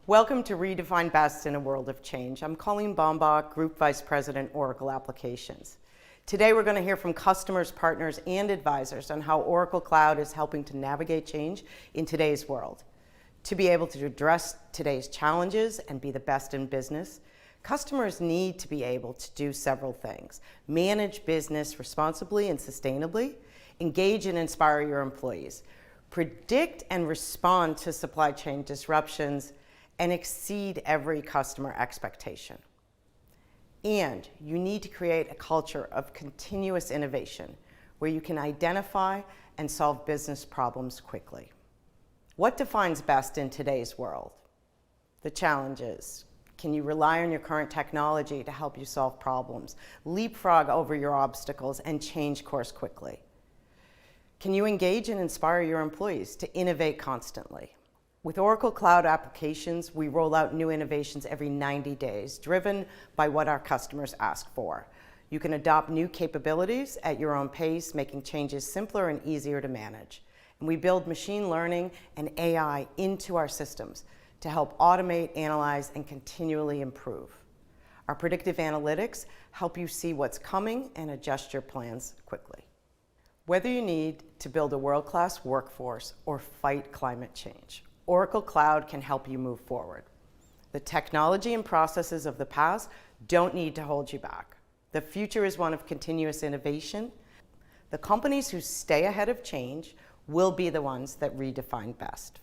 Welcome to Redefine Best in a World of Change. I'm Colleen Bombach, Group Vice President, Oracle Applications. Today we're going to hear from customers, partners, and advisors on how Oracle Cloud is helping to navigate change in today's world. To be able to address today's challenges and be the best in business, customers need to be able to do several things. Manage business responsibly and sustainably, engage and inspire your employees, predict and respond to supply chain disruptions, and exceed every customer expectation. And you need to create a culture of continuous innovation where you can identify and solve business problems quickly. What defines best in today's world? The challenges. Can you rely on your current technology to help you solve problems, leapfrog over your obstacles, and change course quickly? Can you engage and inspire your employees to innovate constantly? With Oracle Cloud Applications, we roll out new innovations every 90 days, driven by what our customers ask for. You can adopt new capabilities at your own pace, making changes simpler and easier to manage. And we build machine learning and AI into our systems to help automate, analyze, and continually improve. Our predictive analytics help you see what's coming and adjust your plans quickly. Whether you need to build a world-class workforce or fight climate change, Oracle Cloud can help you move forward. The technology and processes of the past don't need to hold you back. The future is one of continuous innovation. The companies who stay ahead of change will be the ones that redefine best.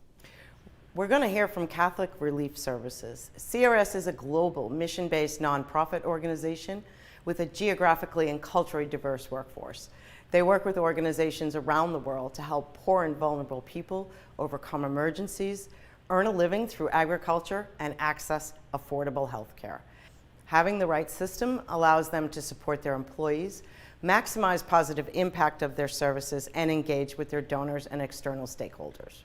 We're going to hear from Catholic Relief Services. CRS is a global, mission-based nonprofit organization with a geographically and culturally diverse workforce. They work with organizations around the world to help poor and vulnerable people overcome emergencies, earn a living through agriculture, and access affordable health care. Having the right system allows them to support their employees, maximize positive impact of their services, and engage with their donors and external stakeholders.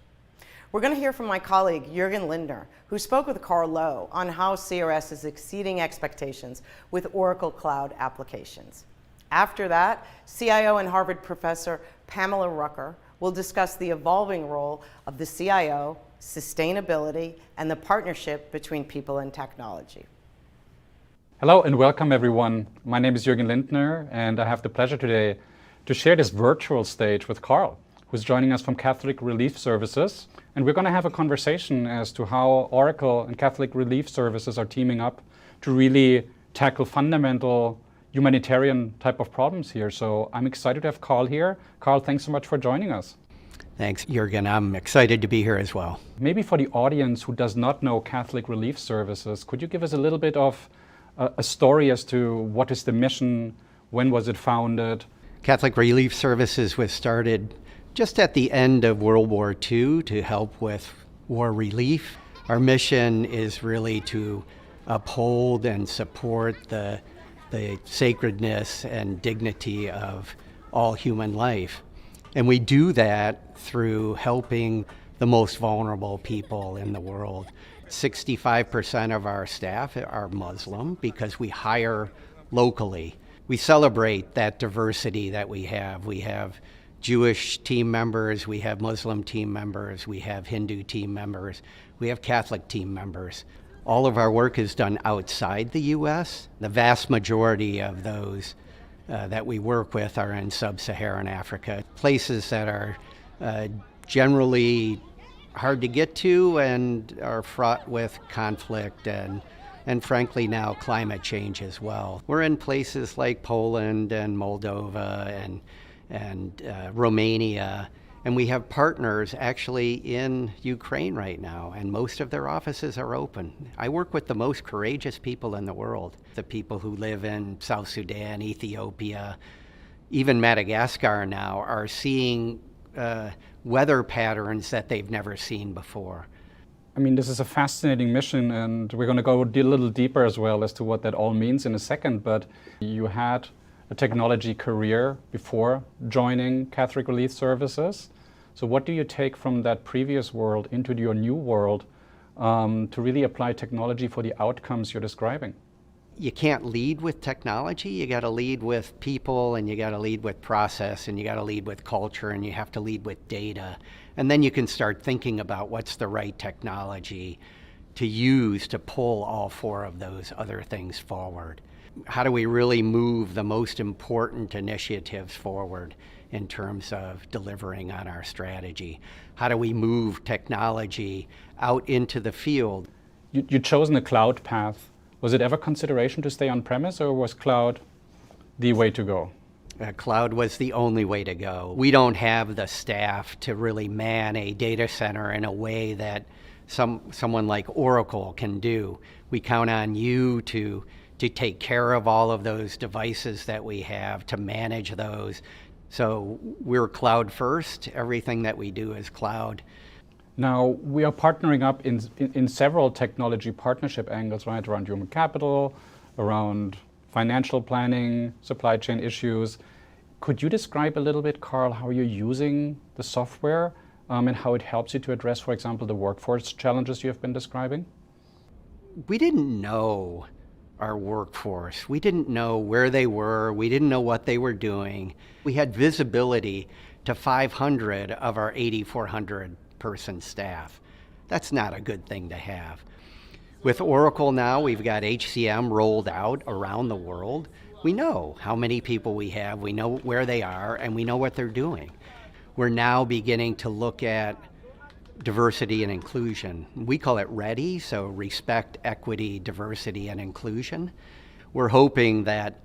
We're going to hear from my colleague, Jürgen Lindner, who spoke with Carl Lowe on how CRS is exceeding expectations with Oracle Cloud Applications. After that, CIO and Harvard professor Pamela Rucker will discuss the evolving role of the CIO, sustainability, and the partnership between people and technology. Hello and welcome everyone. My name is Jürgen Lindner and I have the pleasure today to share this virtual stage with Carl, who's joining us from Catholic Relief Services. And we're going to have a conversation as to how Oracle and Catholic Relief Services are teaming up to really tackle fundamental humanitarian type of problems here. So I'm excited to have Carl here. Carl, thanks so much for joining us. Thanks, Jürgen. I'm excited to be here as well. Maybe for the audience who does not know Catholic Relief Services, could you give us a little bit of a story as to what is the mission, when was it founded? Catholic Relief Services was started just at the end of World War II to help with war relief. Our mission is really to uphold and support the sacredness and dignity of all human life. And we do that through helping the most vulnerable people in the world. 65% of our staff are Muslim because we hire locally. We celebrate that diversity that we have. We have Jewish team members, we have Muslim team members, we have Hindu team members, we have Catholic team members. All of our work is done outside the U.S. The vast majority of those that we work with are in sub-Saharan Africa, places that are generally hard to get to and are fraught with conflict and frankly now climate change as well. We're in places like Poland and Moldova and Romania. And we have partners actually in Ukraine right now, and most of their offices are open. I work with the most courageous people in the world, the people who live in South Sudan, Ethiopia, even Madagascar now are seeing weather patterns that they've never seen before. I mean, this is a fascinating mission, and we're going to go a little deeper as well as to what that all means in a second, but you had a technology career before joining Catholic Relief Services. So what do you take from that previous world into your new world to really apply technology for the outcomes you're describing? You can't lead with technology. You got to lead with people, and you got to lead with process, and you got to lead with culture, and you have to lead with data. And then you can start thinking about what's the right technology to use to pull all four of those other things forward? How do we really move the most important initiatives forward in terms of delivering on our strategy? How do we move technology out into the field? You'd chosen the cloud path. Was it ever consideration to stay on premise, or was cloud the way to go? Cloud was the only way to go. We don't have the staff to really man a data center in a way that someone like Oracle can do. We count on you to take care of all of those devices that we have, to manage those. So we're cloud first. Everything that we do is cloud. Now, we are partnering up in several technology partnership angles, right? Around human capital, around financial planning, supply chain issues. Could you describe a little bit, Carl, how you're using the software and how it helps you to address, for example, the workforce challenges you have been describing? We didn't know our workforce. We didn't know where they were. We didn't know what they were doing. We had visibility to 500 of our 8,400 person staff. That's not a good thing to have. With Oracle now, we've got HCM rolled out around the world. We know how many people we have, we know where they are, and we know what they're doing. We're now beginning to look at diversity and inclusion. We call it READY, so respect, equity, diversity, and inclusion. We're hoping that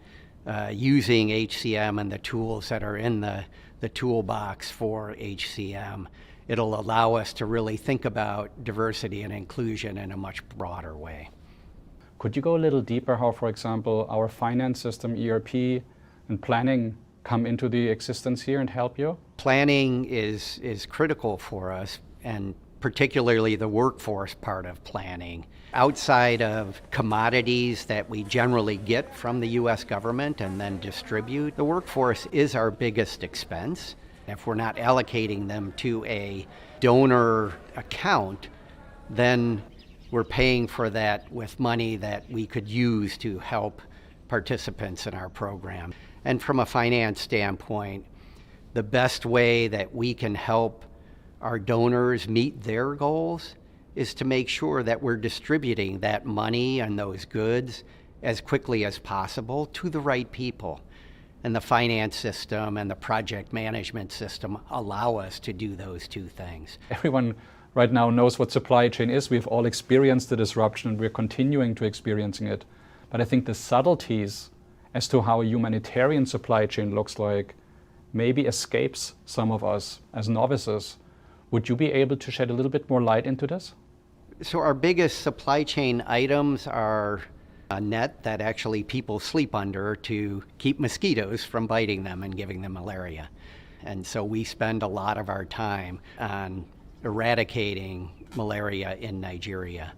using HCM and the tools that are in the toolbox for HCM, it'll allow us to really think about diversity and inclusion in a much broader way. Could you go a little deeper how, for example, our finance system, ERP, and planning come into the existence here and help you? Planning is critical for us, and particularly the workforce part of planning. Outside of commodities that we generally get from the U.S. government and then distribute, the workforce is our biggest expense. If we're not allocating them to a donor account, then we're paying for that with money that we could use to help participants in our program. And from a finance standpoint, the best way that we can help our donors meet their goals is to make sure that we're distributing that money and those goods as quickly as possible to the right people. And the finance system and the project management system allow us to do those two things. Everyone right now knows what supply chain is. We've all experienced the disruption and we're continuing to experiencing it. But I think the subtleties as to how a humanitarian supply chain looks like maybe escapes some of us as novices. Would you be able to shed a little bit more light into this? So our biggest supply chain items are a net that actually people sleep under to keep mosquitoes from biting them and giving them malaria. And so we spend a lot of our time on eradicating malaria in Nigeria.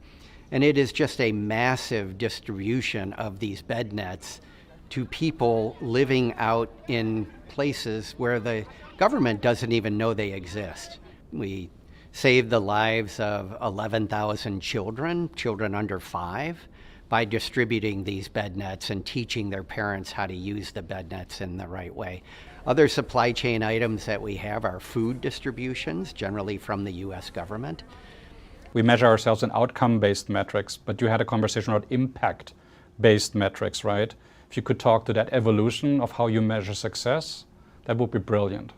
And it is just a massive distribution of these bed nets to people living out in places where the government doesn't even know they exist. We saved the lives of 11,000 children under 5, by distributing these bed nets and teaching their parents how to use the bed nets in the right way. Other supply chain items that we have are food distributions, generally from the U.S. government. We measure ourselves in outcome-based metrics, but you had a conversation about impact-based metrics, right? If you could talk to that evolution of how you measure success, that would be brilliant.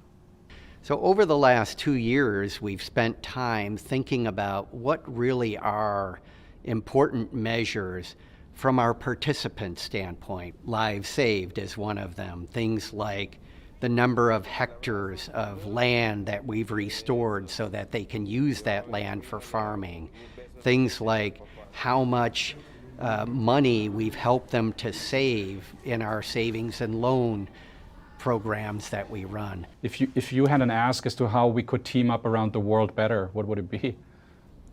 So over the last 2 years, we've spent time thinking about what really are important measures from our participant standpoint. Lives saved is one of them. Things like the number of hectares of land that we've restored so that they can use that land for farming. Things like how much money we've helped them to save in our savings and loan programs that we run. If you had an ask as to how we could team up around the world better, what would it be?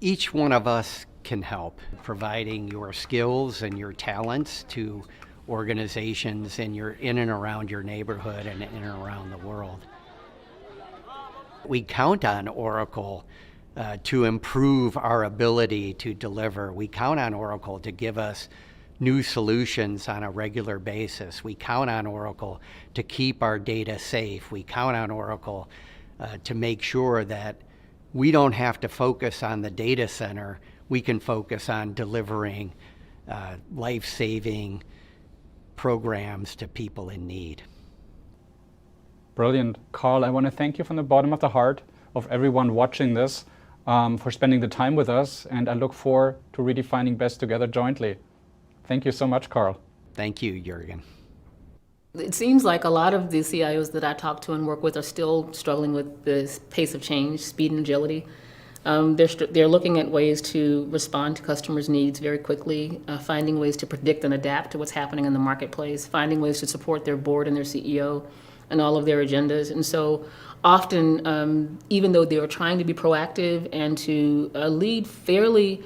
Each one of us can help, providing your skills and your talents to organizations in and around your neighborhood and in and around the world. We count on Oracle to improve our ability to deliver. We count on Oracle to give us new solutions on a regular basis. We count on Oracle to keep our data safe. We count on Oracle to make sure that we don't have to focus on the data center. we can focus on delivering life-saving programs to people in need. Brilliant. Carl, I want to thank you from the bottom of the heart of everyone watching this for spending the time with us, and I look forward to redefining best together jointly. Thank you so much, Carl. Thank you, Jürgen. It seems like a lot of the CIOs that I talk to and work with are still struggling with the pace of change, speed and agility. They're looking at ways to respond to customers' needs very quickly, finding ways to predict and adapt to what's happening in the marketplace, finding ways to support their board and their CEO and all of their agendas. And so often, even though they are trying to be proactive and to lead fairly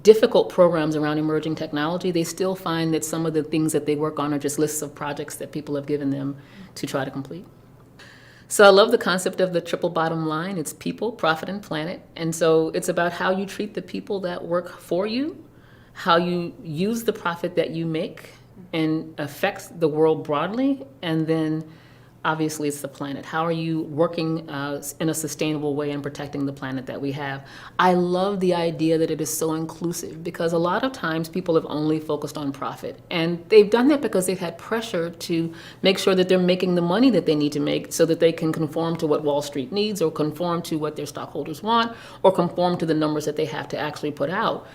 difficult programs around emerging technology, they still find that some of the things that they work on are just lists of projects that people have given them to try to complete. So I love the concept of the triple bottom line. It's people, profit, and planet. And so it's about how you treat the people that work for you, how you use the profit that you make and affects the world broadly, and then obviously it's the planet. How are you working in a sustainable way and protecting the planet that we have? I love the idea that it is so inclusive, because a lot of times people have only focused on profit. And they've done that because they've had pressure to make sure that they're making the money that they need to make so that they can conform to what Wall Street needs, or conform to what their stockholders want, or conform to the numbers that they have to actually put out.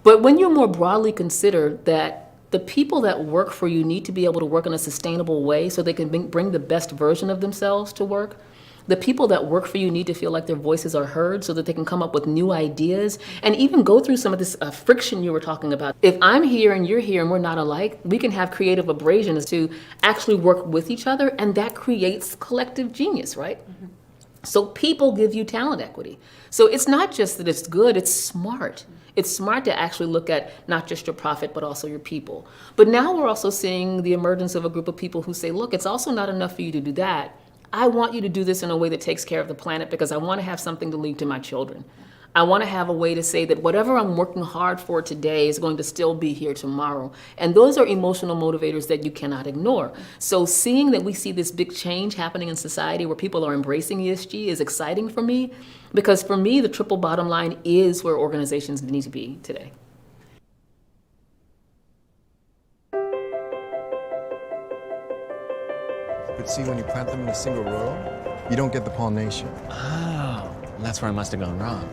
But when you more broadly consider that the people that work for you need to be able to work in a sustainable way so they can bring the best version of themselves to work. The people that work for you need to feel like their voices are heard so that they can come up with new ideas and even go through some of this friction you were talking about. If I'm here and you're here and we're not alike, we can have creative abrasions to actually work with each other, and that creates collective genius, right? Mm-hmm. So people give you talent equity. So it's not just that it's good, it's smart. It's smart to actually look at not just your profit, but also your people. But now we're also seeing the emergence of a group of people who say, look, it's also not enough for you to do that. I want you to do this in a way that takes care of the planet, because I want to have something to leave to my children. I want to have a way to say that whatever I'm working hard for today is going to still be here tomorrow. And those are emotional motivators that you cannot ignore. So seeing that we see this big change happening in society where people are embracing ESG is exciting for me, because for me, the triple bottom line is where organizations need to be today. But see, when you plant them in a single row, you don't get the pollination. Oh, that's where I must have gone wrong.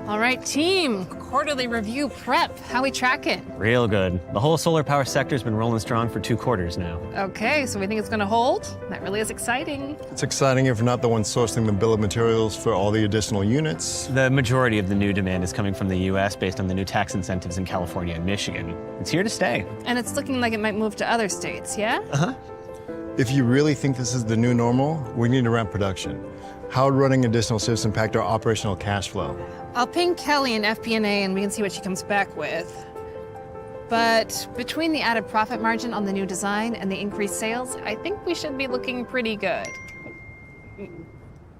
All right, team, quarterly review prep. How we tracking? Real good. The whole solar power sector's been rolling strong for 2 quarters now. Okay, so we think it's gonna hold? That really is exciting. It's exciting if you're not the one sourcing the bill of materials for all the additional units. The majority of the new demand is coming from the US based on the new tax incentives in California and Michigan. It's here to stay. And it's looking like it might move to other states, yeah? Uh-huh. If you really think this is the new normal, we need to ramp production. How would running additional shifts impact our operational cash flow? I'll ping Kelly in FP&A and we can see what she comes back with. But between the added profit margin on the new design and the increased sales, I think we should be looking pretty good.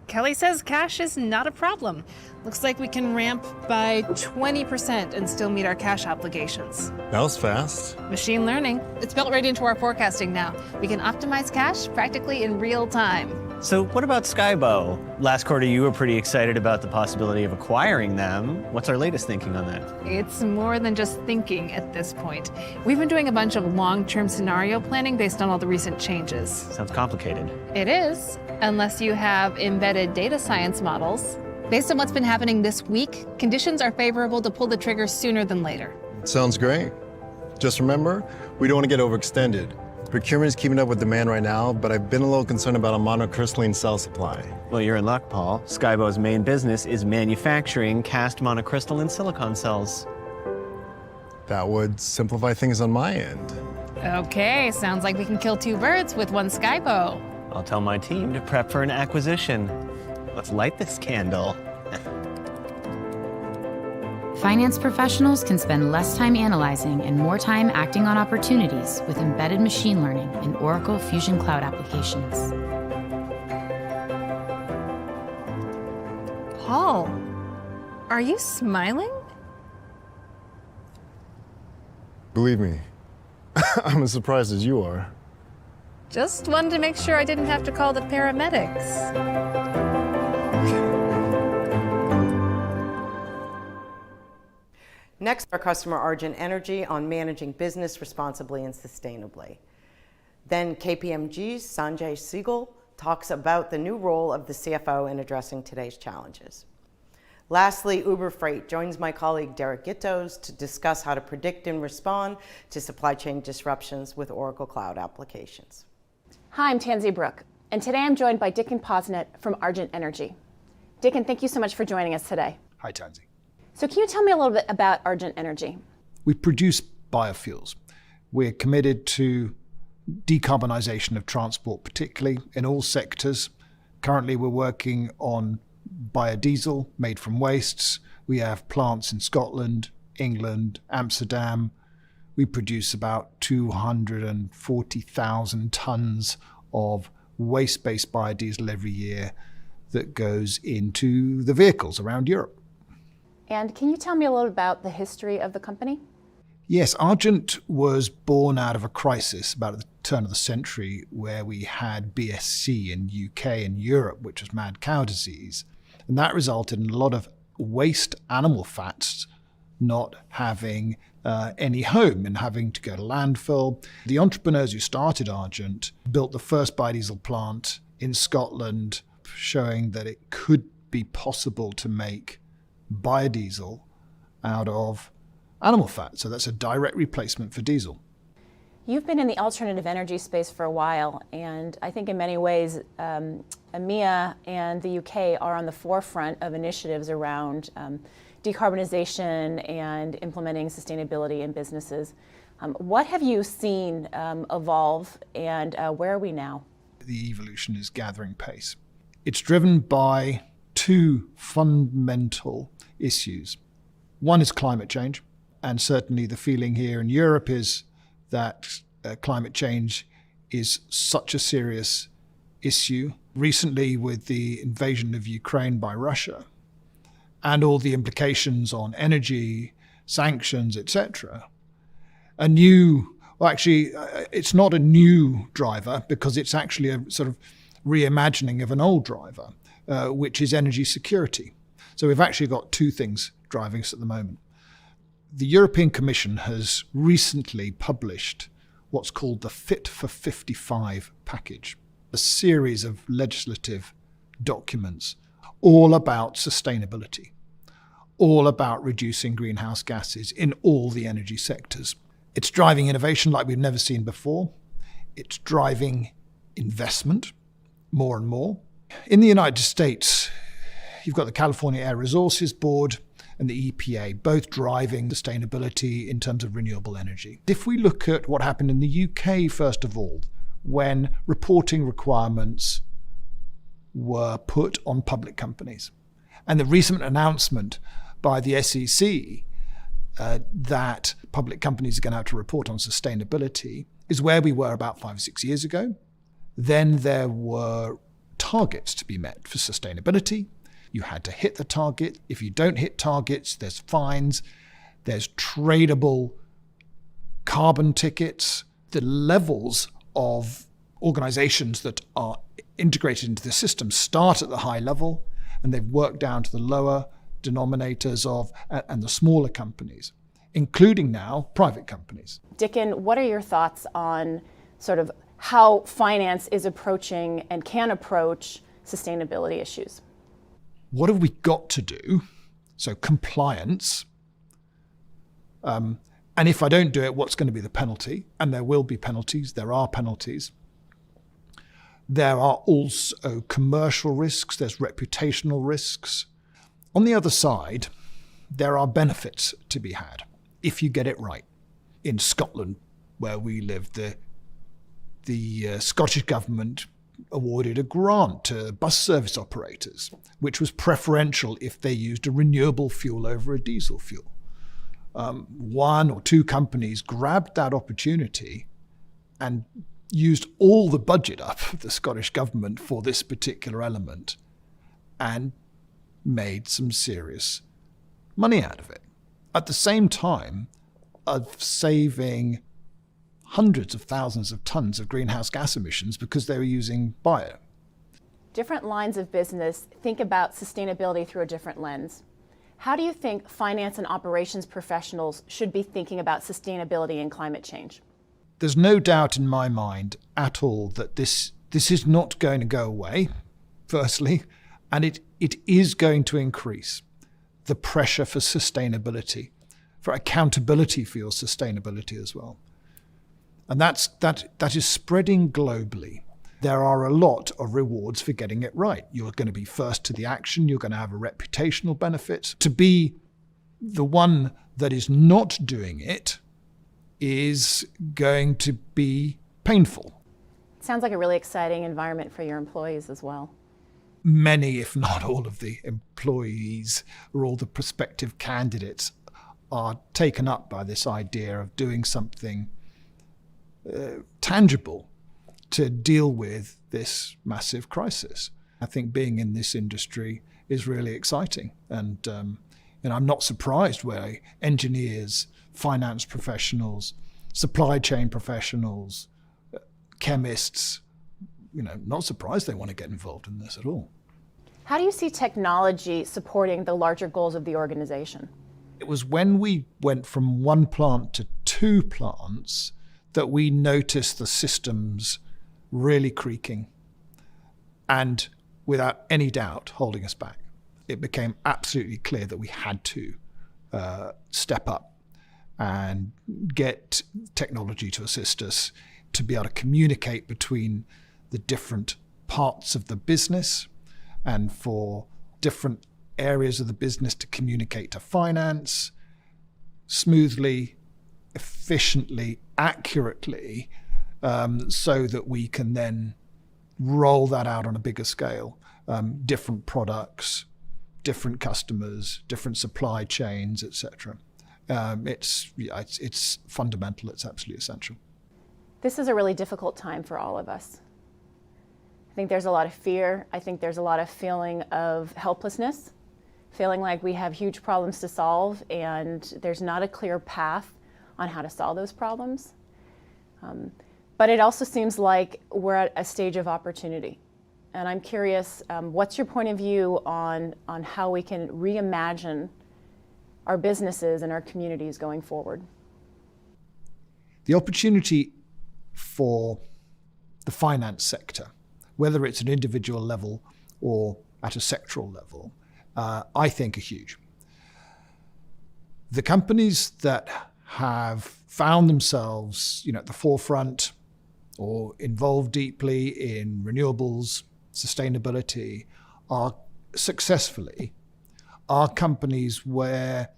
Kelly says cash is not a problem. Looks like we can ramp by 20% and still meet our cash obligations. That was fast. Machine learning. It's built right into our forecasting now. We can optimize cash practically in real time. So what about Skybo? Last quarter you were pretty excited about the possibility of acquiring them. What's our latest thinking on that? It's more than just thinking at this point. We've been doing a bunch of long-term scenario planning based on all the recent changes. Sounds complicated. It is, unless you have embedded data science models. Based on what's been happening this week, conditions are favorable to pull the trigger sooner than later. Sounds great. Just remember, we don't want to get overextended. Procurement is keeping up with demand right now, but I've been a little concerned about a monocrystalline cell supply. Well, you're in luck, Paul. Skybo's main business is manufacturing cast monocrystalline silicon cells. That would simplify things on my end. Okay, sounds like we can kill 2 birds with 1 Skybo. I'll tell my team to prep for an acquisition. Let's light this candle. Finance professionals can spend less time analyzing and more time acting on opportunities with embedded machine learning in Oracle Fusion Cloud applications. Paul, are you smiling? Believe me, I'm as surprised as you are. Just wanted to make sure I didn't have to call the paramedics. Next, our customer Argent Energy on managing business responsibly and sustainably. Then KPMG's Sanjay Sehgal talks about the new role of the CFO in addressing today's challenges. Lastly, Uber Freight joins my colleague Derek Gittos to discuss how to predict and respond to supply chain disruptions with Oracle Cloud applications. Hi, I'm Tansy Brooke, and today I'm joined by Dickon Posnett from Argent Energy. Dickon, thank you so much for joining us today. Hi, Tansy. So can you tell me a little bit about Argent Energy? We produce biofuels. We're committed to decarbonisation of transport, particularly in all sectors. Currently, we're working on biodiesel made from wastes. We have plants in Scotland, England, Amsterdam. We produce about 240,000 tonnes of waste-based biodiesel every year that goes into the vehicles around Europe. And can you tell me a little about the history of the company? Yes, Argent was born out of a crisis about the turn of the century where we had BSE in UK and Europe, which was mad cow disease. And that resulted in a lot of waste animal fats not having any home and having to go to landfill. The entrepreneurs who started Argent built the first biodiesel plant in Scotland, showing that it could be possible to make biodiesel out of animal fat. So that's a direct replacement for diesel. You've been in the alternative energy space for a while, and I think in many ways EMEA and the UK are on the forefront of initiatives around decarbonization and implementing sustainability in businesses. What have you seen evolve, and where are we now? The evolution is gathering pace. It's driven by two fundamental issues. One is climate change, and certainly the feeling here in Europe is that climate change is such a serious issue. Recently, with the invasion of Ukraine by Russia and all the implications on energy, sanctions, etc., it's not a new driver because it's actually a sort of reimagining of an old driver, which is energy security. So we've actually got two things driving us at the moment. The European Commission has recently published what's called the Fit for 55 package, a series of legislative documents all about sustainability, all about reducing greenhouse gases in all the energy sectors. It's driving innovation like we've never seen before. It's driving investment more and more. In the United States, you've got the California Air Resources Board and the EPA, both driving sustainability in terms of renewable energy. If we look at what happened in the UK, first of all, when reporting requirements were put on public companies, and the recent announcement by the SEC that public companies are going to have to report on sustainability is where we were about 5 or 6 years ago. Then there were targets to be met for sustainability. You had to hit the target. If you don't hit targets, there's fines, there's tradable carbon tickets. The levels of organizations that are integrated into the system start at the high level, and they've worked down to the lower denominators and the smaller companies, including now private companies. Dickon, what are your thoughts on sort of how finance is approaching and can approach sustainability issues? What have we got to do? So compliance. And if I don't do it, what's going to be the penalty? And there will be penalties. There are penalties. There are also commercial risks. There's reputational risks. On the other side, there are benefits to be had if you get it right. In Scotland, where we live, the Scottish government awarded a grant to bus service operators, which was preferential if they used a renewable fuel over a diesel fuel. One or two companies grabbed that opportunity and used all the budget up of the Scottish government for this particular element and made some serious money out of it. At the same time of saving hundreds of thousands of tons of greenhouse gas emissions because they were using bio. Different lines of business think about sustainability through a different lens. How do you think finance and operations professionals should be thinking about sustainability and climate change? There's no doubt in my mind at all that this is not going to go away, firstly, and it is going to increase the pressure for sustainability, for accountability for your sustainability as well. And that is spreading globally. There are a lot of rewards for getting it right. You're going to be first to the action. You're going to have a reputational benefit. To be the one that is not doing it is going to be painful. Sounds like a really exciting environment for your employees as well. Many, if not all of the employees or all the prospective candidates are taken up by this idea of doing something tangible to deal with this massive crisis. I think being in this industry is really exciting. And I'm not surprised where engineers, finance professionals, supply chain professionals, chemists, not surprised they want to get involved in this at all. How do you see technology supporting the larger goals of the organization? It was when we went from 1 plant to 2 plants that we noticed the systems really creaking and, without any doubt, holding us back. It became absolutely clear that we had to step up and get technology to assist us to be able to communicate between the different parts of the business and for different areas of the business to communicate to finance smoothly, efficiently, accurately, so that we can then roll that out on a bigger scale. Different products, different customers, different supply chains, etc. It's fundamental. It's absolutely essential. This is a really difficult time for all of us. I think there's a lot of fear. I think there's a lot of feeling of helplessness, feeling like we have huge problems to solve and there's not a clear path on how to solve those problems. But it also seems like we're at a stage of opportunity. And I'm curious, what's your point of view on how we can reimagine our businesses and our communities going forward? The opportunity for the finance sector, whether it's an individual level or at a sectoral level, I think are huge. The companies that have found themselves, at the forefront or involved deeply in renewables, sustainability, are companies where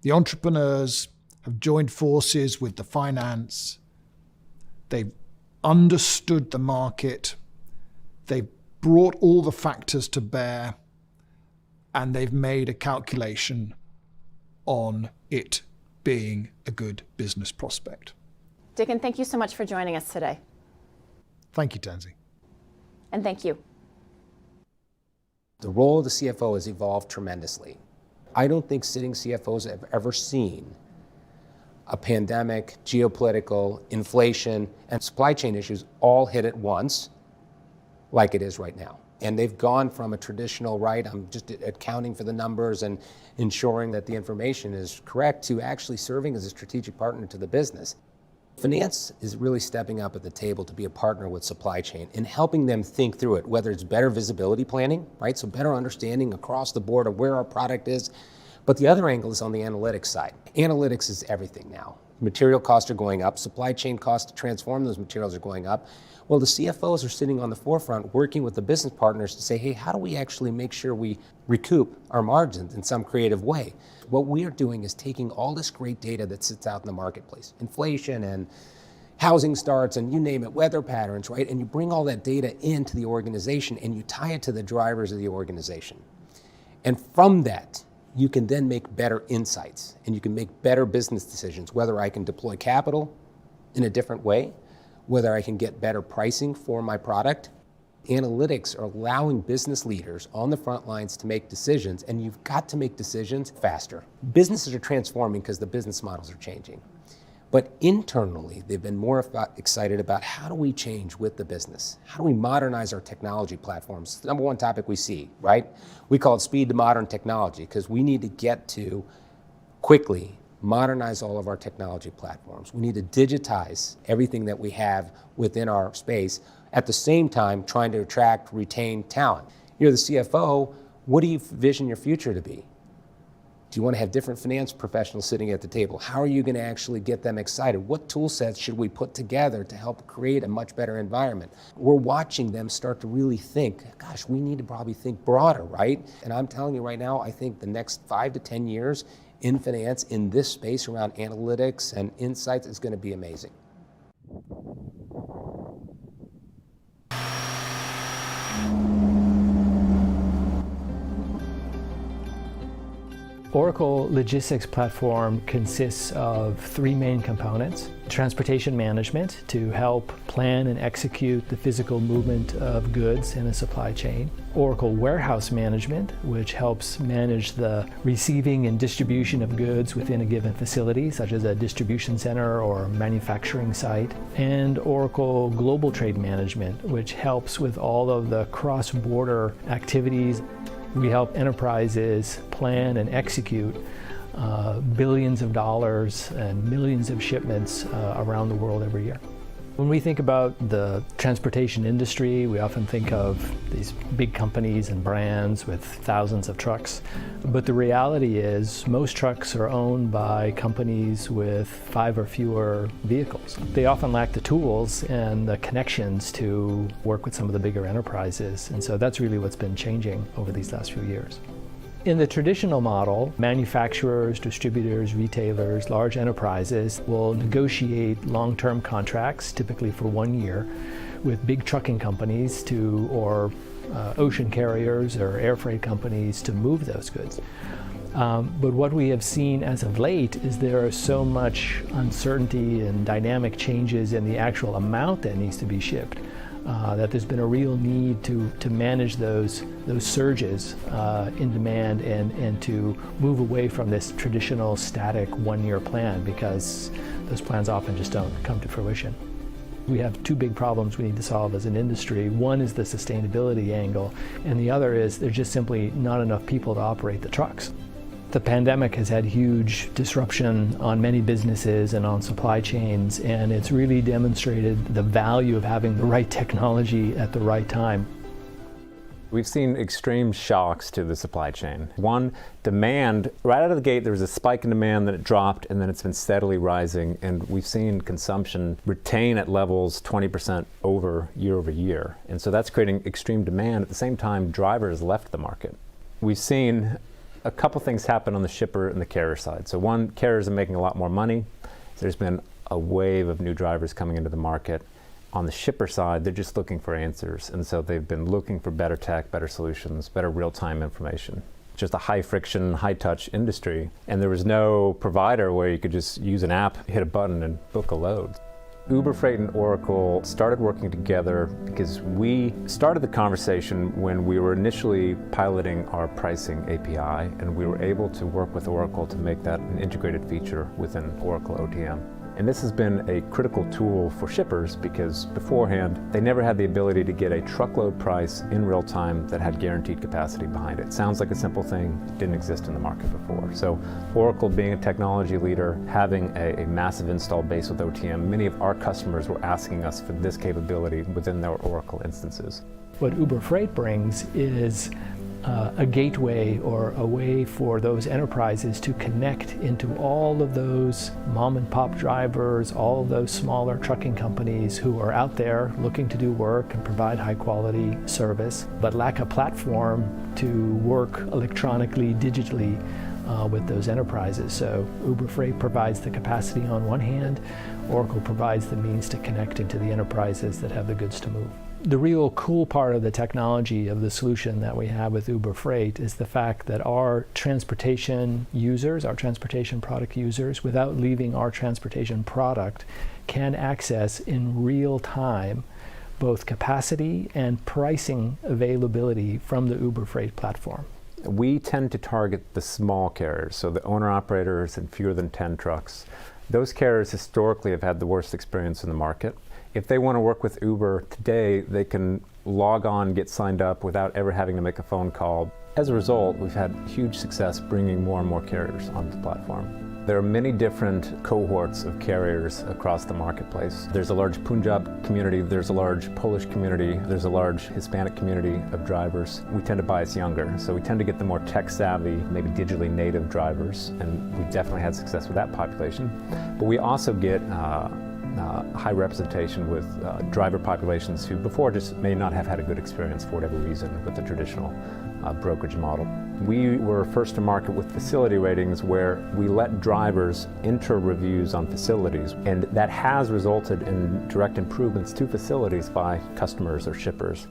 the entrepreneurs have joined forces with the finance. They've understood the market. They've brought all the factors to bear, and they've made a calculation on it being a good business prospect. Dickon, thank you so much for joining us today. Thank you, Tansy. And thank you. The role of the CFO has evolved tremendously. I don't think sitting CFOs have ever seen a pandemic, geopolitical, inflation, and supply chain issues all hit at once like it is right now. And they've gone from a traditional, right, I'm just accounting for the numbers and ensuring that the information is correct, to actually serving as a strategic partner to the business. Finance is really stepping up at the table to be a partner with supply chain and helping them think through it, whether it's better visibility planning, right? So better understanding across the board of where our product is. But the other angle is on the analytics side. Analytics is everything now. Material costs are going up, supply chain costs to transform those materials are going up. Well, the CFOs are sitting on the forefront working with the business partners to say, hey, how do we actually make sure we recoup our margins in some creative way? What we are doing is taking all this great data that sits out in the marketplace, inflation and housing starts and you name it, weather patterns, right? And you bring all that data into the organization and you tie it to the drivers of the organization. And from that, you can then make better insights and you can make better business decisions, whether I can deploy capital in a different way, whether I can get better pricing for my product. Analytics are allowing business leaders on the front lines to make decisions, and you've got to make decisions faster. Businesses are transforming because the business models are changing. But internally, they've been more excited about how do we change with the business? How do we modernize our technology platforms? The number one topic we see, right? We call it speed to modern technology because we need to get to quickly modernize all of our technology platforms. We need to digitize everything that we have within our space, at the same time trying to attract, retain talent. You're the CFO, what do you envision your future to be? Do you want to have different finance professionals sitting at the table? How are you going to actually get them excited? What tool sets should we put together to help create a much better environment? We're watching them start to really think, gosh, we need to probably think broader, right? And I'm telling you right now, I think the next 5 to 10 years in finance, in this space around analytics and insights is going to be amazing. Oracle Logistics Platform consists of 3 main components. Transportation management to help plan and execute the physical movement of goods in a supply chain. Oracle Warehouse Management, which helps manage the receiving and distribution of goods within a given facility, such as a distribution center or manufacturing site. And Oracle Global Trade Management, which helps with all of the cross-border activities. We help enterprises plan and execute billions of dollars and millions of shipments around the world every year. When we think about the transportation industry, we often think of these big companies and brands with thousands of trucks. But the reality is most trucks are owned by companies with 5 or fewer vehicles. They often lack the tools and the connections to work with some of the bigger enterprises. And so that's really what's been changing over these last few years. In the traditional model, manufacturers, distributors, retailers, large enterprises will negotiate long-term contracts, typically for 1 year, with big trucking companies or ocean carriers or air freight companies to move those goods. But what we have seen as of late is there is so much uncertainty and dynamic changes in the actual amount that needs to be shipped. That there's been a real need to manage those surges in demand and to move away from this traditional static 1-year plan, because those plans often just don't come to fruition. We have 2 big problems we need to solve as an industry. One is the sustainability angle, and the other is there's just simply not enough people to operate the trucks. The pandemic has had huge disruption on many businesses and on supply chains, and it's really demonstrated the value of having the right technology at the right time. We've seen extreme shocks to the supply chain. One, demand, right out of the gate there was a spike in demand, then it dropped, and then it's been steadily rising, and we've seen consumption retain at levels 20% over year. And so that's creating extreme demand. At the same time, drivers left the market. We've seen a couple things happen on the shipper and the carrier side. So one, carriers are making a lot more money. There's been a wave of new drivers coming into the market. On the shipper side, they're just looking for answers. And so they've been looking for better tech, better solutions, better real-time information. Just a high friction, high touch industry. And there was no provider where you could just use an app, hit a button and book a load. Uber Freight and Oracle started working together because we started the conversation when we were initially piloting our pricing API, and we were able to work with Oracle to make that an integrated feature within Oracle OTM. And this has been a critical tool for shippers because beforehand, they never had the ability to get a truckload price in real time that had guaranteed capacity behind it. Sounds like a simple thing, didn't exist in the market before. So Oracle being a technology leader, having a massive install base with OTM, many of our customers were asking us for this capability within their Oracle instances. What Uber Freight brings is a gateway or a way for those enterprises to connect into all of those mom and pop drivers, all of those smaller trucking companies who are out there looking to do work and provide high quality service, but lack a platform to work electronically, digitally with those enterprises. So Uber Freight provides the capacity on one hand, Oracle provides the means to connect into the enterprises that have the goods to move. The real cool part of the technology of the solution that we have with Uber Freight is the fact that our transportation users, our transportation product users, without leaving our transportation product, can access in real time both capacity and pricing availability from the Uber Freight platform. We tend to target the small carriers, so the owner-operators and fewer than 10 trucks. Those carriers historically have had the worst experience in the market. If they want to work with Uber today, they can log on, get signed up without ever having to make a phone call. As a result, we've had huge success bringing more and more carriers onto the platform. There are many different cohorts of carriers across the marketplace. There's a large Punjab community, there's a large Polish community, there's a large Hispanic community of drivers. We tend to bias younger, so we tend to get the more tech-savvy, maybe digitally native drivers, and we've definitely had success with that population. But we also get high representation with driver populations who before just may not have had a good experience for whatever reason with the traditional brokerage model. We were first to market with facility ratings where we let drivers enter reviews on facilities, and that has resulted in direct improvements to facilities by customers or shippers.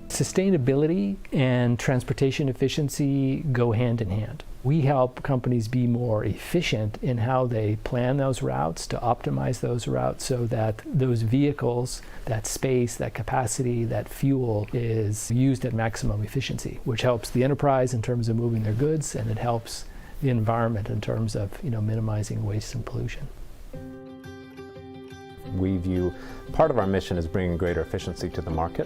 Sustainability and transportation efficiency go hand in hand. We help companies be more efficient in how they plan those routes, to optimize those routes so that those vehicles, that space, that capacity, that fuel is used at maximum efficiency, which helps the enterprise in terms of moving their goods, and it helps the environment in terms of minimizing waste and pollution. We view part of our mission as bringing greater efficiency to the market.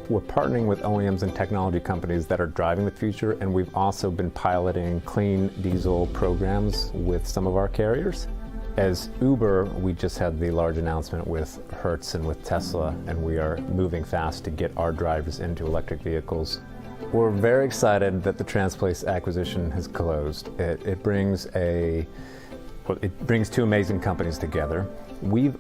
We're partnering with OEMs and technology companies that are driving the future, and we've also been piloting clean diesel programs with some of our carriers. As Uber, we just had the large announcement with Hertz and with Tesla, and we are moving fast to get our drivers into electric vehicles. We're very excited that the Transplace acquisition has closed. It brings two amazing companies together. We've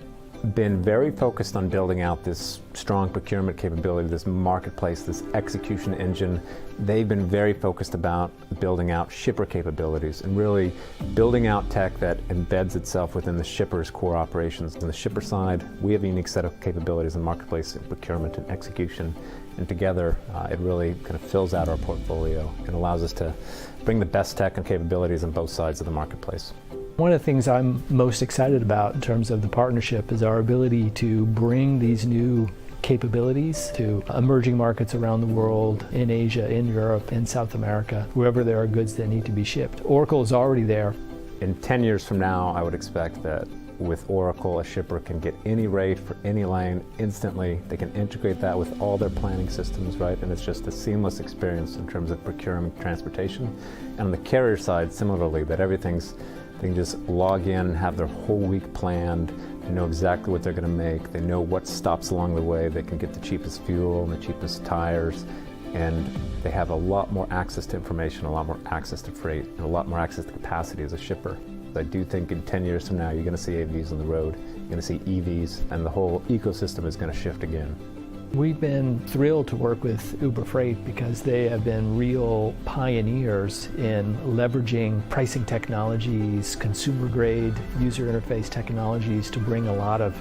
been very focused on building out this strong procurement capability, this marketplace, this execution engine. They've been very focused about building out shipper capabilities and really building out tech that embeds itself within the shipper's core operations. On the shipper side, we have a unique set of capabilities in marketplace, in procurement and execution, and together it really kind of fills out our portfolio and allows us to bring the best tech and capabilities on both sides of the marketplace. One of the things I'm most excited about in terms of the partnership is our ability to bring these new capabilities to emerging markets around the world, in Asia, in Europe, in South America, wherever there are goods that need to be shipped. Oracle is already there. In 10 years from now, I would expect that with Oracle, a shipper can get any rate for any lane instantly. They can integrate that with all their planning systems, right? And it's just a seamless experience in terms of procurement, transportation. And on the carrier side, similarly, that they can just log in and have their whole week planned. They know exactly what they're going to make. They know what stops along the way. They can get the cheapest fuel and the cheapest tires. And they have a lot more access to information, a lot more access to freight, and a lot more access to capacity as a shipper. I do think in 10 years from now, you're going to see AVs on the road, you're going to see EVs, and the whole ecosystem is going to shift again. We've been thrilled to work with Uber Freight because they have been real pioneers in leveraging pricing technologies, consumer-grade user interface technologies to bring a lot of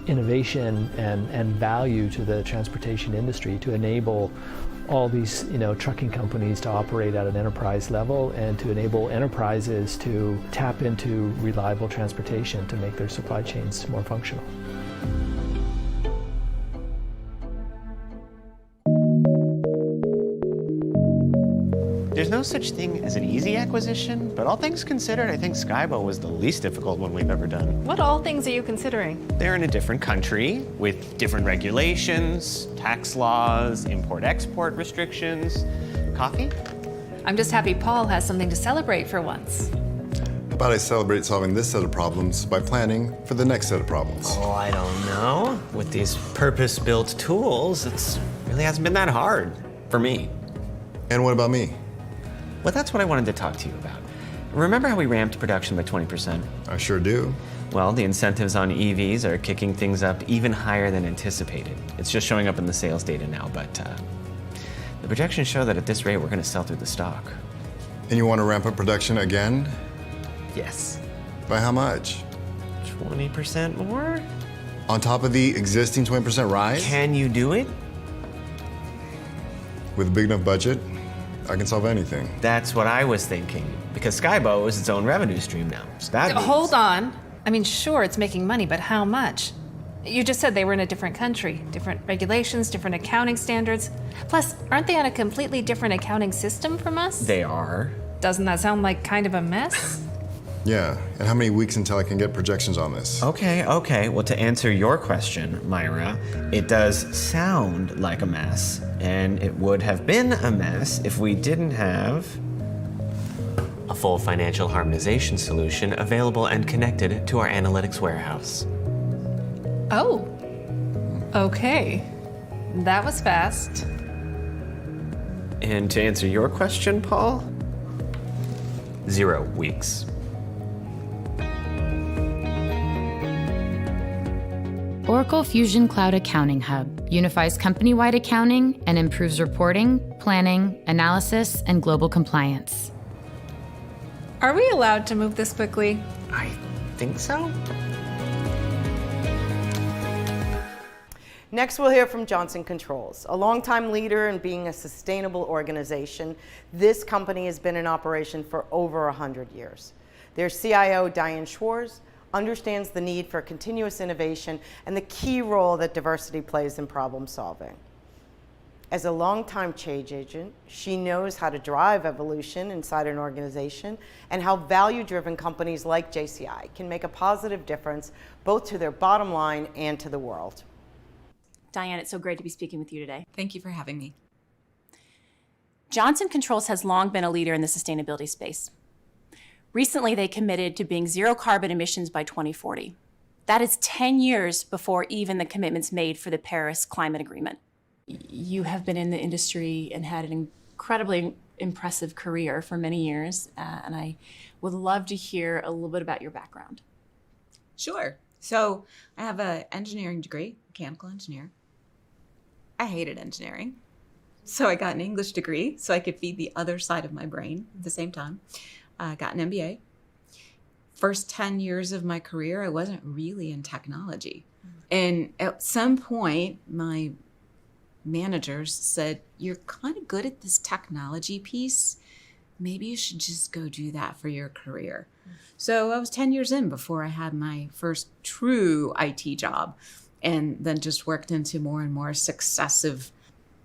innovation and value to the transportation industry, to enable all these trucking companies to operate at an enterprise level and to enable enterprises to tap into reliable transportation to make their supply chains more functional. There's no such thing as an easy acquisition, but all things considered, I think Skybo was the least difficult one we've ever done. What all things are you considering? They're in a different country with different regulations, tax laws, import-export restrictions. Coffee? I'm just happy Paul has something to celebrate for once. How about I celebrate solving this set of problems by planning for the next set of problems? Oh, I don't know. With these purpose-built tools, it really hasn't been that hard for me. And what about me? Well, that's what I wanted to talk to you about. Remember how we ramped production by 20%? I sure do. Well, the incentives on EVs are kicking things up even higher than anticipated. It's just showing up in the sales data now, but the projections show that at this rate, we're going to sell through the stock. And you want to ramp up production again? Yes. By how much? 20% more? On top of the existing 20% rise? Can you do it? With a big enough budget, I can solve anything. That's what I was thinking, because Skybo is its own revenue stream now. So that means... Hold on. I mean, sure, it's making money, but how much? You just said they were in a different country, different regulations, different accounting standards. Plus, aren't they on a completely different accounting system from us? They are. Doesn't that sound like kind of a mess? Yeah, and how many weeks until I can get projections on this? Okay. Well, to answer your question, Myra, it does sound like a mess, and it would have been a mess if we didn't have a full financial harmonization solution available and connected to our analytics warehouse. Oh, okay. That was fast. And to answer your question, Paul, 0 weeks. Oracle Fusion Cloud Accounting Hub unifies company-wide accounting and improves reporting, planning, analysis, and global compliance. Are we allowed to move this quickly? I think so. Next, we'll hear from Johnson Controls. A longtime leader in being a sustainable organization, this company has been in operation for over 100 years. Their CIO, Diane Schwartz, understands the need for continuous innovation and the key role that diversity plays in problem solving. As a longtime change agent, she knows how to drive evolution inside an organization and how value-driven companies like JCI can make a positive difference both to their bottom line and to the world. Diane, it's so great to be speaking with you today. Thank you for having me. Johnson Controls has long been a leader in the sustainability space. Recently, they committed to being zero carbon emissions by 2040. That is 10 years before even the commitments made for the Paris Climate Agreement. You have been in the industry and had an incredibly impressive career for many years, and I would love to hear a little bit about your background. Sure. So I have an engineering degree, mechanical engineer. I hated engineering. So I got an English degree so I could feed the other side of my brain at the same time. I got an MBA. First 10 years of my career, I wasn't really in technology. And at some point, my managers said, "You're kind of good at this technology piece. Maybe you should just go do that for your career." So I was 10 years in before I had my first true IT job, and then just worked into more and more successive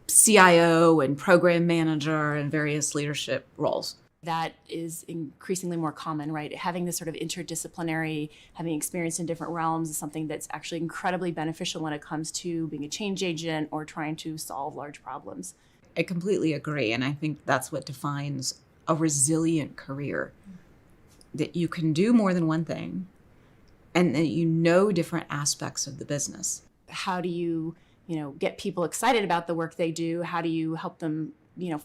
CIO and program manager and various leadership roles. That is increasingly more common, right? Having this sort of interdisciplinary, having experience in different realms is something that's actually incredibly beneficial when it comes to being a change agent or trying to solve large problems. I completely agree, and I think that's what defines a resilient career. That you can do more than one thing, and that you know different aspects of the business. How do you get people excited about the work they do? How do you help them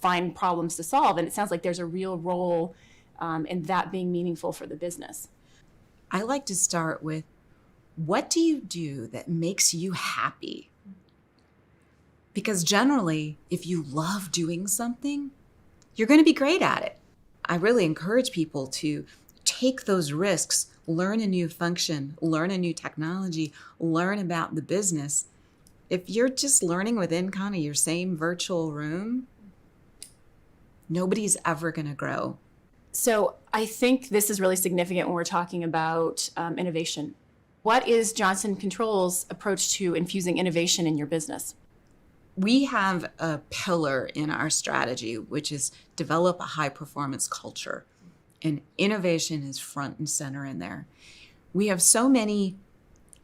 find problems to solve? And it sounds like there's a real role in that being meaningful for the business. I like to start with, what do you do that makes you happy? Because generally, if you love doing something, you're going to be great at it. I really encourage people to take those risks, learn a new function, learn a new technology, learn about the business. If you're just learning within kind of your same virtual room, nobody's ever going to grow. So I think this is really significant when we're talking about innovation. What is Johnson Controls' approach to infusing innovation in your business? We have a pillar in our strategy, which is develop a high-performance culture. And innovation is front and center in there. We have so many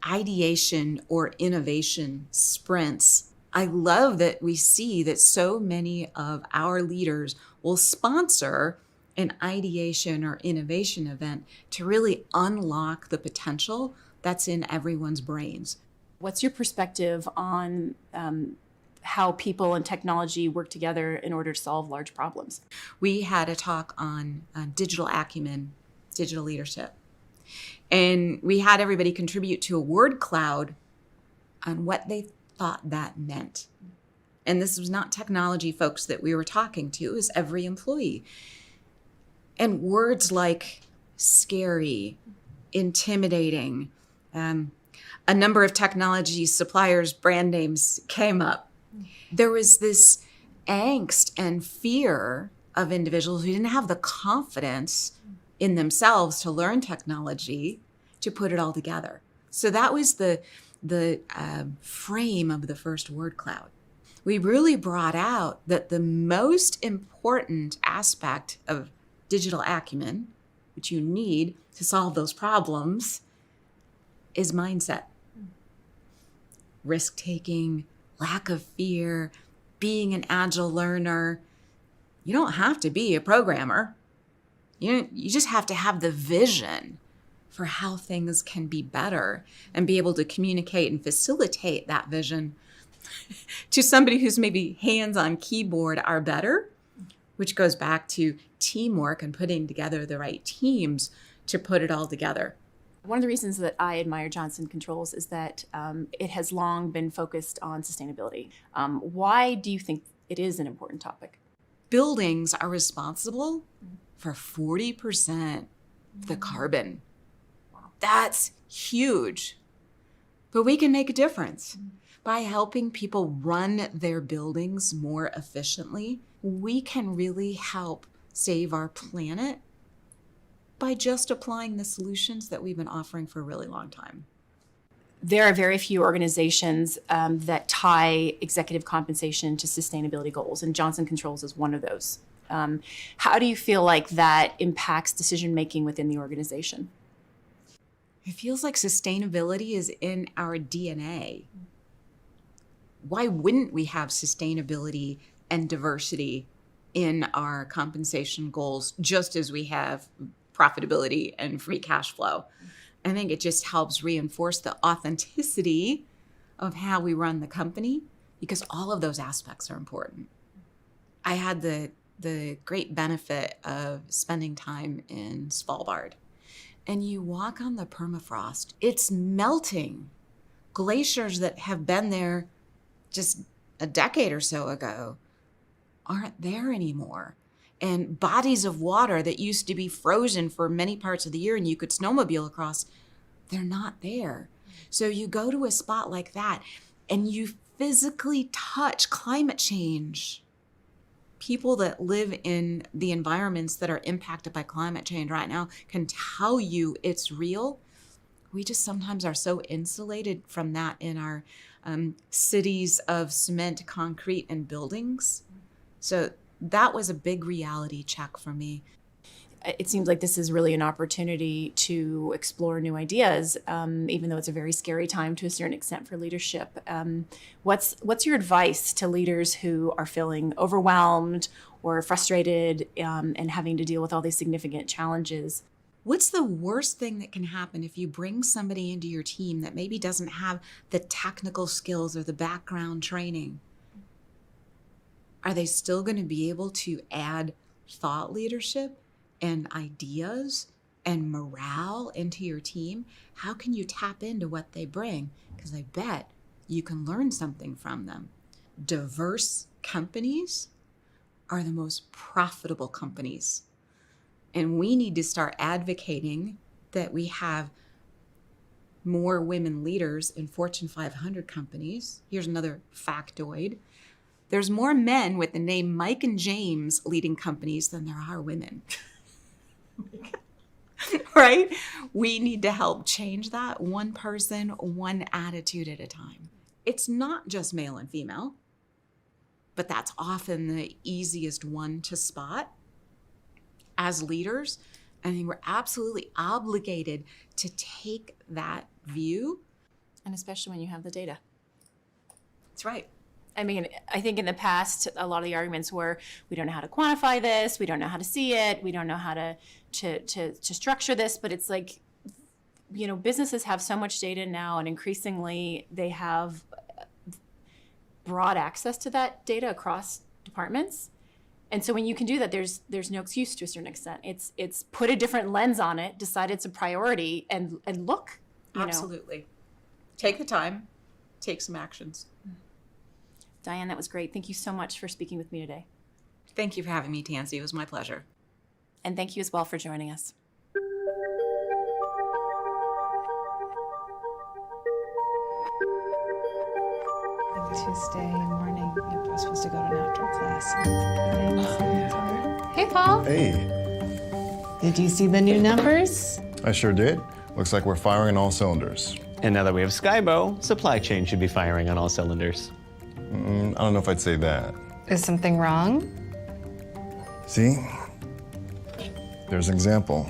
ideation or innovation sprints. I love that we see that so many of our leaders will sponsor an ideation or innovation event to really unlock the potential that's in everyone's brains. What's your perspective on how people and technology work together in order to solve large problems? We had a talk on digital acumen, digital leadership. And we had everybody contribute to a word cloud on what they thought that meant. And this was not technology folks that we were talking to, it was every employee. And words like scary, intimidating, a number of technology suppliers' brand names came up. There was this angst and fear of individuals who didn't have the confidence in themselves to learn technology to put it all together. So that was the frame of the first word cloud. We really brought out that the most important aspect of digital acumen, what you need to solve those problems is mindset. Risk-taking, lack of fear, being an agile learner. You don't have to be a programmer. You just have to have the vision for how things can be better and be able to communicate and facilitate that vision to somebody who's maybe hands on keyboard are better, which goes back to teamwork and putting together the right teams to put it all together. One of the reasons that I admire Johnson Controls is that it has long been focused on sustainability. Why do you think it is an important topic? Buildings are responsible for 40% of the carbon. That's huge. But we can make a difference. By helping people run their buildings more efficiently, we can really help save our planet by just applying the solutions that we've been offering for a really long time. There are very few organizations that tie executive compensation to sustainability goals, and Johnson Controls is one of those. How do you feel like that impacts decision-making within the organization? It feels like sustainability is in our DNA. Why wouldn't we have sustainability and diversity in our compensation goals, just as we have profitability and free cash flow? I think it just helps reinforce the authenticity of how we run the company, because all of those aspects are important. I had the great benefit of spending time in Svalbard, and you walk on the permafrost. It's melting. Glaciers that have been there just a decade or so ago aren't there anymore. And bodies of water that used to be frozen for many parts of the year and you could snowmobile across, they're not there. So you go to a spot like that and you physically touch climate change. People that live in the environments that are impacted by climate change right now can tell you it's real. We just sometimes are so insulated from that in our cities of cement, concrete, and buildings. So that was a big reality check for me. It seems like this is really an opportunity to explore new ideas, even though it's a very scary time to a certain extent for leadership. What's your advice to leaders who are feeling overwhelmed or frustrated and having to deal with all these significant challenges? What's the worst thing that can happen if you bring somebody into your team that maybe doesn't have the technical skills or the background training? Are they still going to be able to add thought leadership and ideas and morale into your team? How can you tap into what they bring? Because I bet you can learn something from them. Diverse companies are the most profitable companies. And we need to start advocating that we have more women leaders in Fortune 500 companies. Here's another factoid. There's more men with the name Mike and James leading companies than there are women. Right? We need to help change that one person, one attitude at a time. It's not just male and female, but that's often the easiest one to spot. As leaders, I think we're absolutely obligated to take that view. And especially when you have the data. That's right. I mean, I think in the past, a lot of the arguments were, we don't know how to quantify this, we don't know how to see it, we don't know how to structure this, but it's like, you know, businesses have so much data now, and increasingly they have broad access to that data across departments. And so when you can do that, there's no excuse to a certain extent. It's put a different lens on it, decide it's a priority, and look. Absolutely. Take the time, take some actions. Diane, that was great. Thank you so much for speaking with me today. Thank you for having me, Tansy. It was my pleasure. And thank you as well for joining us. Tuesday morning, I was supposed to go to an outdoor class. Hey, Paul. Hey, Did you see the new numbers? I sure did. Looks like we're firing on all cylinders. And now that we have Skybo, supply chain should be firing on all cylinders. I don't know if I'd say that. Is something wrong? See? There's an example.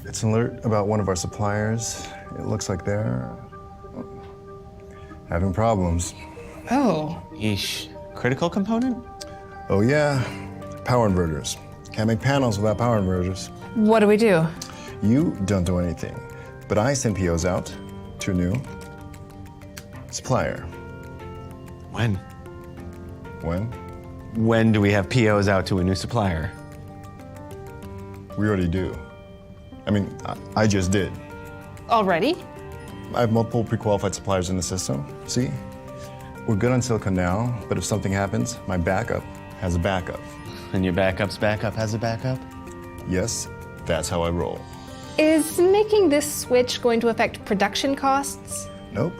It's an alert about one of our suppliers. It looks like they're having problems. Oh. Yeesh. Critical component? Oh yeah, power inverters. Can't make panels without power inverters. What do we do? You don't do anything, but I send POs out to a new supplier. When? When? When do we have POs out to a new supplier? We already do. I mean, I just did. Already? I have multiple pre-qualified suppliers in the system. See? We're good on silicon now, but if something happens, my backup has a backup. And your backup's backup has a backup? Yes, that's how I roll. Is making this switch going to affect production costs? Nope.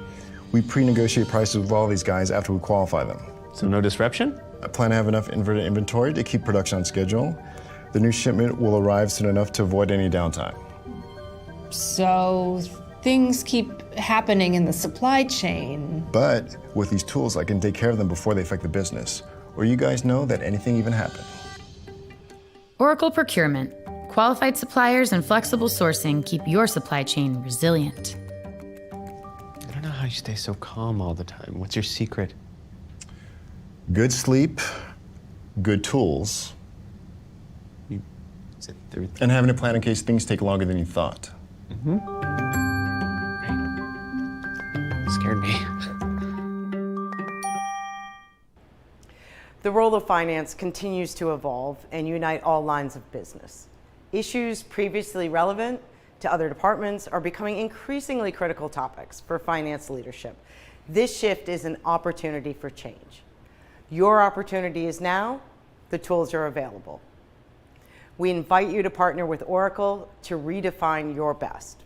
We pre-negotiate prices with all these guys after we qualify them. So no disruption? I plan to have enough inverter inventory to keep production on schedule. The new shipment will arrive soon enough to avoid any downtime. So things keep happening in the supply chain. But with these tools, I can take care of them before they affect the business, or you guys know that anything even happened. Oracle Procurement. Qualified suppliers and flexible sourcing keep your supply chain resilient. I don't know how you stay so calm all the time. What's your secret? Good sleep, good tools, and having a plan in case things take longer than you thought. Mm-hmm. Right. Scared me. The role of finance continues to evolve and unite all lines of business. Issues previously relevant to other departments are becoming increasingly critical topics for finance leadership. This shift is an opportunity for change. Your opportunity is now. The tools are available. We invite you to partner with Oracle to redefine your best.